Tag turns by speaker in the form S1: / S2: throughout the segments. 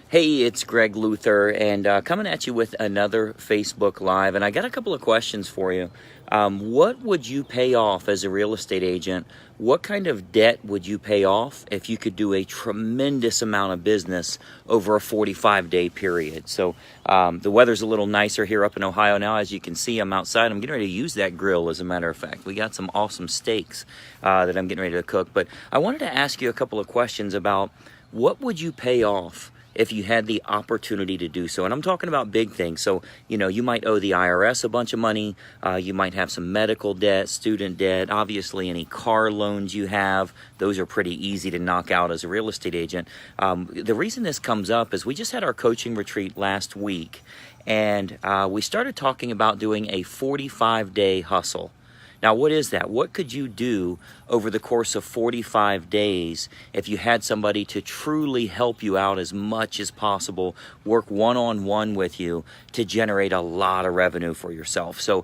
S1: Hey, it's Greg Luther, and coming at you with another Facebook Live. And I got a couple of questions for you. What would you pay off as a real estate agent? What kind of debt would you pay off if you could do a tremendous amount of business over a 45-day period? So the weather's a little nicer here up in Ohio now. As you can see, I'm outside. I'm getting ready to use that grill, as a matter of fact. We got some awesome steaks that I'm getting ready to cook. But I wanted to ask you a couple of questions about what would you pay off if you had the opportunity to do so. And I'm talking about big things. So, you might owe the IRS a bunch of money. You might have some medical debt, student debt, obviously any car loans you have. Those are pretty easy to knock out as a real estate agent. The reason this comes up is we just had our coaching retreat last week, and we started talking about doing a 45-day hustle. Now, what is that? What could you do over the course of 45 days if you had somebody to truly help you out as much as possible, work one-on-one with you to generate a lot of revenue for yourself? So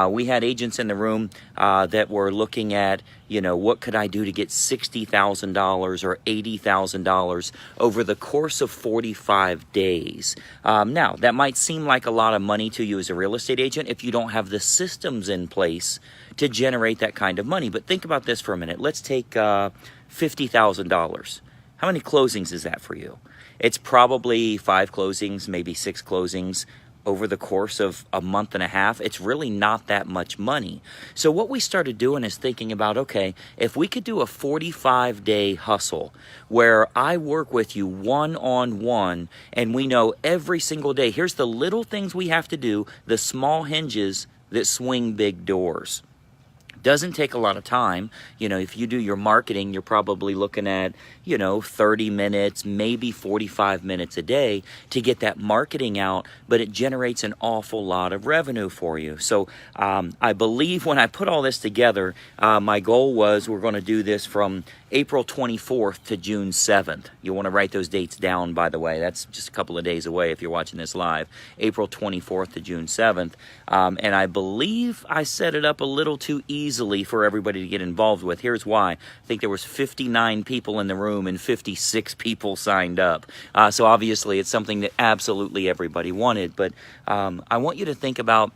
S1: we had agents in the room that were looking at, what could I do to get $60,000 or $80,000 over the course of 45 days? Now, that might seem like a lot of money to you as a real estate agent if you don't have the systems in place to generate that kind of money. But think about this for a minute. Let's take $50,000. How many closings is that for you? It's probably 5 closings, maybe 6 closings over the course of a month and a half. It's really not that much money. So what we started doing is thinking about, okay, if we could do a 45-day hustle where I work with you one-on-one and we know every single day, here's the little things we have to do, the small hinges that swing big doors. Doesn't take a lot of time. If you do your marketing, you're probably looking at, 30 minutes, maybe 45 minutes a day to get that marketing out, but it generates an awful lot of revenue for you. So I believe when I put all this together, my goal was we're going to do this from April 24th to June 7th. You want to write those dates down, by the way. That's just a couple of days away if you're watching this live. April 24th to June 7th. And I believe I set it up a little too easily for everybody to get involved with. Here's why. I think there was 59 people in the room and 56 people signed up. So obviously it's something that absolutely everybody wanted. But I want you to think about,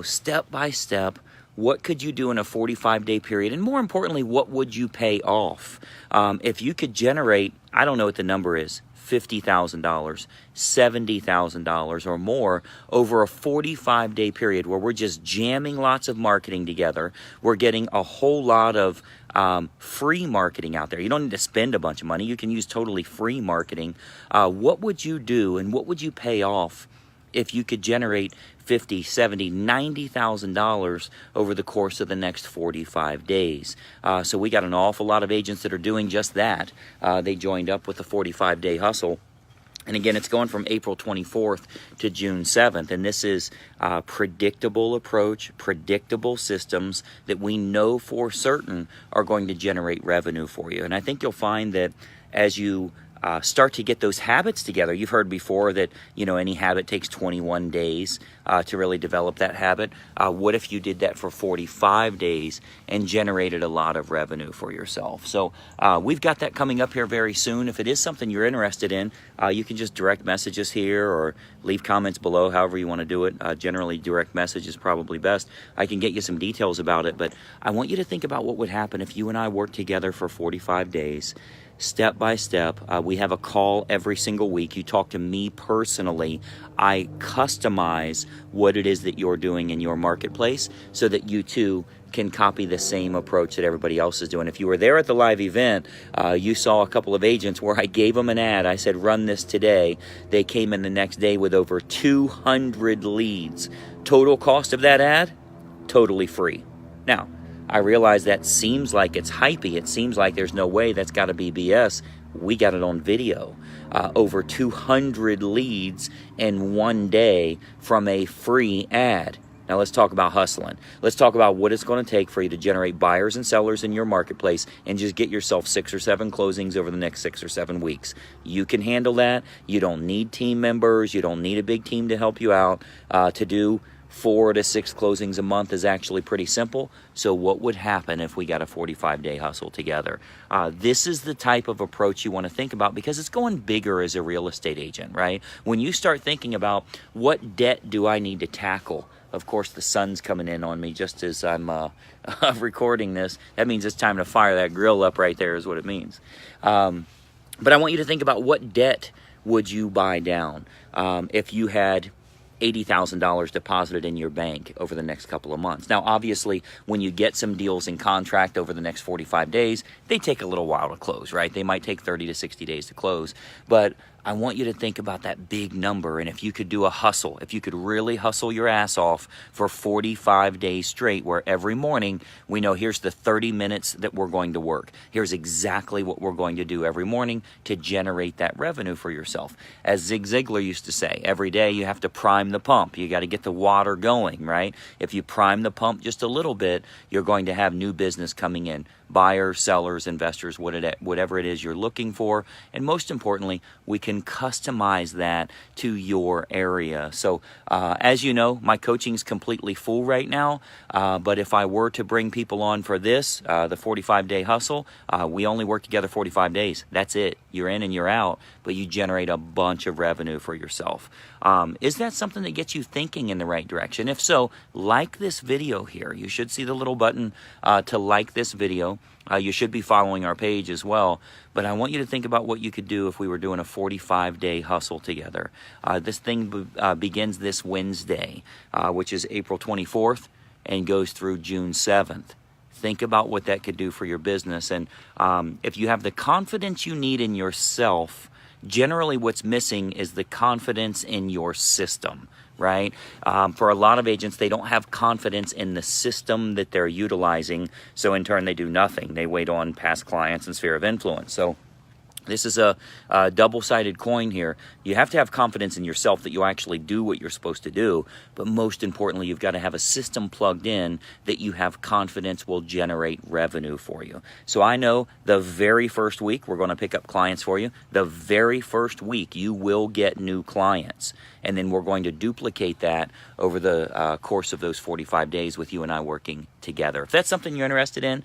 S1: step by step, what could you do in a 45-day period? And more importantly, what would you pay off? If you could generate, I don't know what the number is, $50,000, $70,000 or more over a 45-day period where we're just jamming lots of marketing together. We're getting a whole lot of free marketing out there. You don't need to spend a bunch of money. You can use totally free marketing. What would you do and what would you pay off if you could generate $50,000, $70,000, $90,000 over the course of the next 45 days. So we got an awful lot of agents that are doing just that. They joined up with the 45-day hustle. And again, it's going from April 24th to June 7th. And this is a predictable approach, predictable systems that we know for certain are going to generate revenue for you. And I think you'll find that as you start to get those habits together. You've heard before that, any habit takes 21 days to really develop that habit. What if you did that for 45 days and generated a lot of revenue for yourself? So we've got that coming up here very soon. If it is something you're interested in, you can just direct message us here or leave comments below, however you want to do it. Generally, direct message is probably best. I can get you some details about it, but I want you to think about what would happen if you and I worked together for 45 days. Step by step. We have a call every single week. You talk to me personally. I customize what it is that you're doing in your marketplace so that you too can copy the same approach that everybody else is doing. If you were there at the live event, you saw a couple of agents where I gave them an ad. I said, run this today. They came in the next day with over 200 leads. Total cost of that ad? Totally free. Now, I realize that seems like it's hypey. It seems like there's no way. That's got to be BS. We got it on video. Over 200 leads in one day from a free ad. Now let's talk about hustling. Let's talk about what it's going to take for you to generate buyers and sellers in your marketplace and just get yourself 6 or 7 closings over the next 6 or 7 weeks. You can handle that. You don't need team members. You don't need a big team to help you out to do 4 to 6 closings a month is actually pretty simple. So what would happen if we got a 45-day hustle together? This is the type of approach you want to think about, because it's going bigger as a real estate agent, right? When you start thinking about what debt do I need to tackle. Of course, the sun's coming in on me just as I'm recording this. That means it's time to fire that grill up right there is what it means. But I want you to think about, what debt would you buy down if you had $80,000 deposited in your bank over the next couple of months. Now, obviously, when you get some deals in contract over the next 45 days, they take a little while to close, right? They might take 30 to 60 days to close. But I want you to think about that big number. And if you could do a hustle, if you could really hustle your ass off for 45 days straight, where every morning we know here's the 30 minutes that we're going to work. Here's exactly what we're going to do every morning to generate that revenue for yourself. As Zig Ziglar used to say, every day you have to prime the pump. You got to get the water going, right? If you prime the pump just a little bit, you're going to have new business coming in. Buyers, sellers, investors, whatever it is you're looking for. And most importantly, we can customize that to your area. So as you know, my coaching is completely full right now. But if I were to bring people on for this, the 45-day hustle, we only work together 45 days. That's it. You're in and you're out, but you generate a bunch of revenue for yourself. Is that something that gets you thinking in the right direction? If so, like this video here. You should see the little button to like this video. You should be following our page as well. But I want you to think about what you could do if we were doing a 45-day hustle together. This thing begins this Wednesday, which is April 24th, and goes through June 7th. Think about what that could do for your business. And if you have the confidence you need in yourself, generally what's missing is the confidence in your system, right? For a lot of agents, they don't have confidence in the system that they're utilizing. So in turn, they do nothing. They wait on past clients and sphere of influence. So this is a double-sided coin here. You have to have confidence in yourself that you'll actually do what you're supposed to do. But most importantly, you've got to have a system plugged in that you have confidence will generate revenue for you. So I know the very first week we're going to pick up clients for you. The very first week you will get new clients. And then we're going to duplicate that over the course of those 45 days with you and I working together. If that's something you're interested in,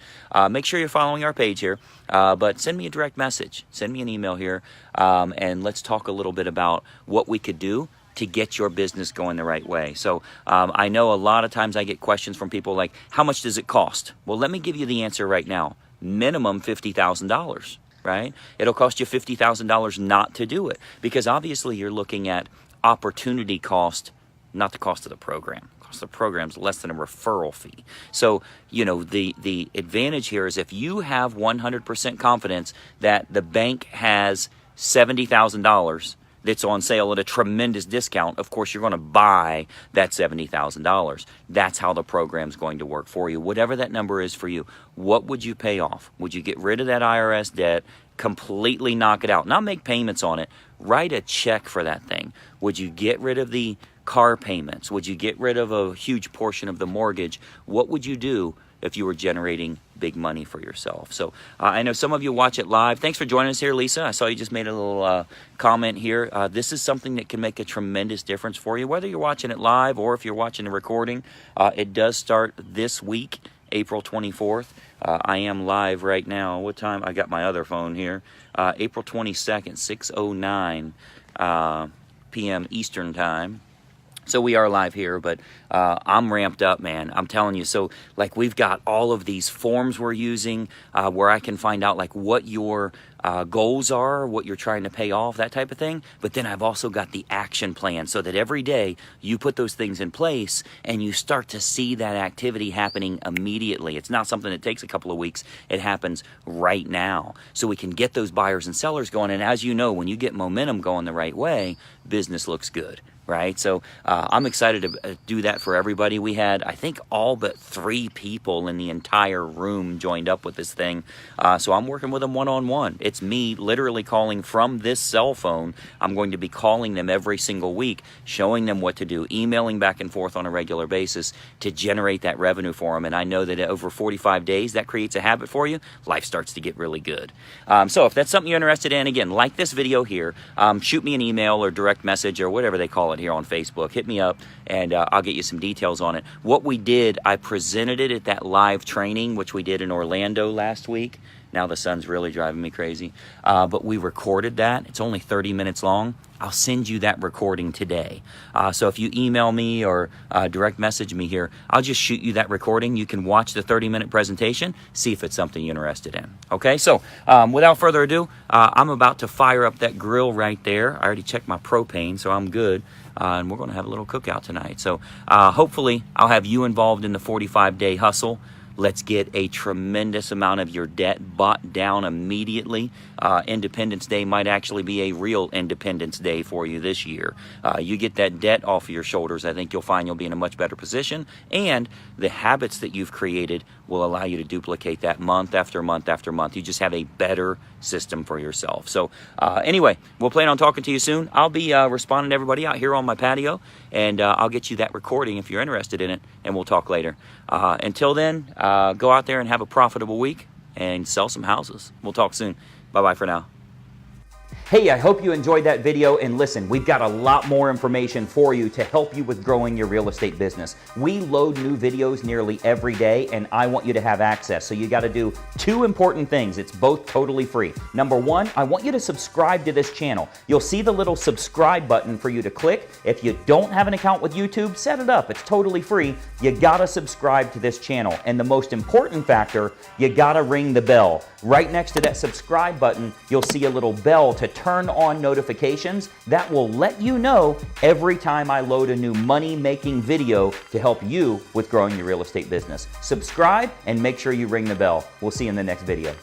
S1: make sure you're following our page here. But send me a direct message. Send me an email here, and let's talk a little bit about what we could do to get your business going the right way. So I know a lot of times I get questions from people like, how much does it cost? Well, let me give you the answer right now. Minimum $50,000, right? It'll cost you $50,000 not to do it, because obviously you're looking at opportunity cost, not the cost of the program. The cost of the program is less than a referral fee. So, you know, the advantage here is if you have 100% confidence that the bank has $70,000 that's on sale at a tremendous discount, of course you're going to buy that $70,000. That's how the program's going to work for you. Whatever that number is for you, what would you pay off? Would you get rid of that IRS debt, completely knock it out, not make payments on it, write a check for that thing? Would you get rid of the car payments? Would you get rid of a huge portion of the mortgage? What would you do if you were generating big money for yourself? So I know some of you watch it live. Thanks for joining us here, Lisa. I saw you just made a little comment here. This is something that can make a tremendous difference for you, whether you're watching it live or if you're watching the recording. It does start this week, April 24th. I am live right now. What time? I got my other phone here. April 22nd, 6:09 p.m. Eastern Time. So we are live here, but I'm ramped up, man. I'm telling you. So like we've got all of these forms we're using where I can find out like what your goals are, what you're trying to pay off, that type of thing. But then I've also got the action plan so that every day you put those things in place and you start to see that activity happening immediately. It's not something that takes a couple of weeks. It happens right now. So we can get those buyers and sellers going. And as you know, when you get momentum going the right way, business looks good. Right? So I'm excited to do that for everybody. We had, I think, all but 3 people in the entire room joined up with this thing. So I'm working with them one-on-one. It's me literally calling from this cell phone. I'm going to be calling them every single week, showing them what to do, emailing back and forth on a regular basis to generate that revenue for them. And I know that over 45 days, that creates a habit for you. Life starts to get really good. So if that's something you're interested in, again, like this video here, shoot me an email or direct message or whatever they call it here on Facebook. Hit me up and I'll get you some details on it. What we did, I presented it at that live training, which we did in Orlando last week. Now the sun's really driving me crazy. But we recorded that. It's only 30 minutes long. I'll send you that recording today. So if you email me or direct message me here, I'll just shoot you that recording. You can watch the 30-minute presentation, see if it's something you're interested in. Okay, so without further ado, I'm about to fire up that grill right there. I already checked my propane, so I'm good. And we're going to have a little cookout tonight. So hopefully I'll have you involved in the 45-day hustle. Let's get a tremendous amount of your debt bought down immediately. Independence Day might actually be a real Independence Day for you this year. You get that debt off of your shoulders, I think you'll find you'll be in a much better position. And the habits that you've created will allow you to duplicate that month after month after month. You just have a better system for yourself. So anyway, we'll plan on talking to you soon. I'll be responding to everybody out here on my patio, and I'll get you that recording if you're interested in it, and we'll talk later. Until then, go out there and have a profitable week and sell some houses. We'll talk soon. Bye-bye for now. Hey, I hope you enjoyed that video, and listen, we've got a lot more information for you to help you with growing your real estate business. We load new videos nearly every day, and I want you to have access. So you got to do two important things. It's both totally free. Number one, I want you to subscribe to this channel. You'll see the little subscribe button for you to click. If you don't have an account with YouTube, set it up. It's totally free. You got to subscribe to this channel. And the most important factor, you got to ring the bell. Right next to that subscribe button, you'll see a little bell to turn on notifications. That will let you know every time I load a new money-making video to help you with growing your real estate business. Subscribe and make sure you ring the bell. We'll see you in the next video.